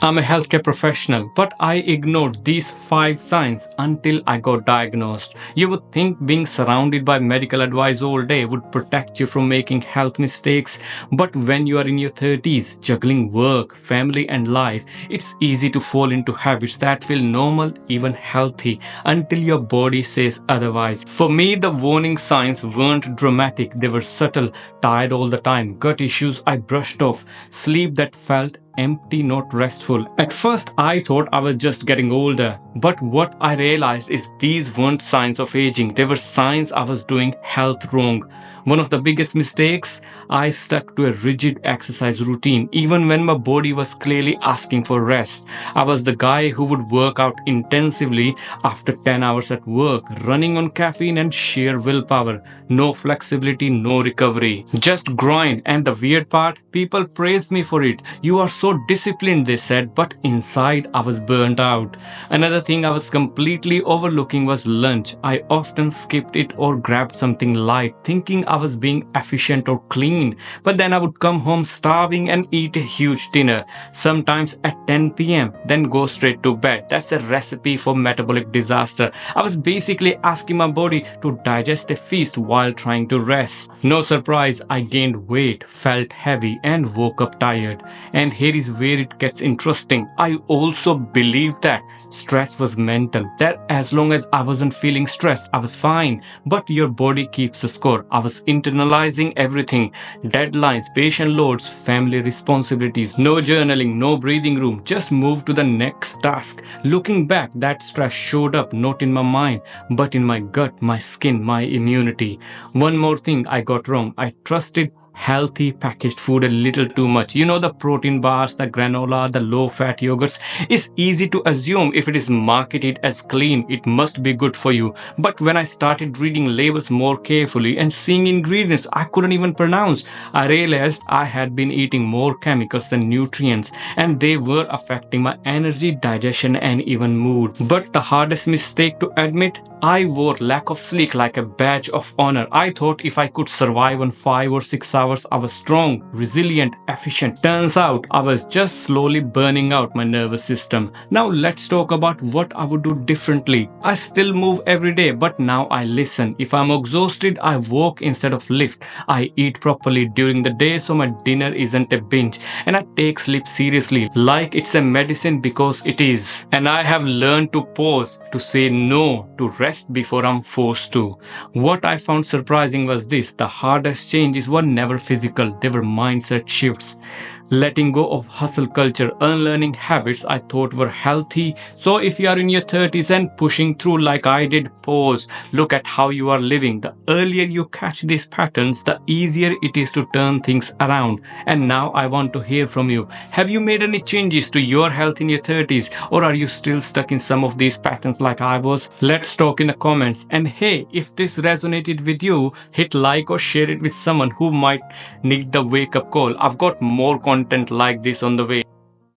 I'm a healthcare professional, but I ignored these 5 signs until I got diagnosed. You would think being surrounded by medical advice all day would protect you from making health mistakes, but when you are in your 30s, juggling work, family, and life, it's easy to fall into habits that feel normal, even healthy, until your body says otherwise. For me, the warning signs weren't dramatic, they were subtle: tired all the time, gut issues I brushed off, sleep that felt empty, not restful. At first, I thought I was just getting older, but what I realized is these weren't signs of aging, they were signs I was doing health wrong. One of the biggest mistakes, I stuck to a rigid exercise routine even when my body was clearly asking for rest. I was the guy who would work out intensively after 10 hours at work, running on caffeine and sheer willpower. No flexibility, no recovery. Just grind. And the weird part, people praised me for it. You are so disciplined, they said, but inside I was burnt out. Another thing I was completely overlooking was lunch. I often skipped it or grabbed something light, thinking I was being efficient or clean. But then I would come home starving and eat a huge dinner, sometimes at 10 pm, then go straight to bed. That's a recipe for metabolic disaster. I was basically asking my body to digest a feast while trying to rest. No surprise, I gained weight, felt heavy, and woke up tired. And here is where it gets interesting. I also believed that stress was mental, that as long as I wasn't feeling stressed, I was fine. But your body keeps a score. I was internalizing everything: deadlines, patient loads, family responsibilities. No journaling, no breathing room, just move to the next task. Looking back, that stress showed up not in my mind, but in my gut, my skin, my immunity. One more thing I got wrong: I trusted healthy packaged food a little too much. You know, the protein bars, the granola, the low fat yogurts. It's easy to assume if it is marketed as clean, it must be good for you. But when I started reading labels more carefully and seeing ingredients I couldn't even pronounce, I realized I had been eating more chemicals than nutrients, and they were affecting my energy, digestion, and even mood. But the hardest mistake to admit, I wore lack of sleep like a badge of honor. I thought if I could survive on 5 or 6 hours, I was strong, resilient, efficient. Turns out I was just slowly burning out my nervous system. Now let's talk about what I would do differently. I still move every day, but now I listen. If I'm exhausted, I walk instead of lift. I eat properly during the day so my dinner isn't a binge. And I take sleep seriously, like it's a medicine, because it is. And I have learned to pause, to say no, to rest before I'm forced to. What I found surprising was this: the hardest changes were never physical, they were mindset shifts. Letting go of hustle culture, unlearning habits I thought were healthy. So if you are in your 30s and pushing through like I did, pause, look at how you are living. The earlier you catch these patterns, the easier it is to turn things around. And now I want to hear from you. Have you made any changes to your health in your 30s, or are you still stuck in some of these patterns like I was? Let's talk in the comments. And hey, if this resonated with you, hit like or share it with someone who might need the wake up call. I've got more content like this on the way.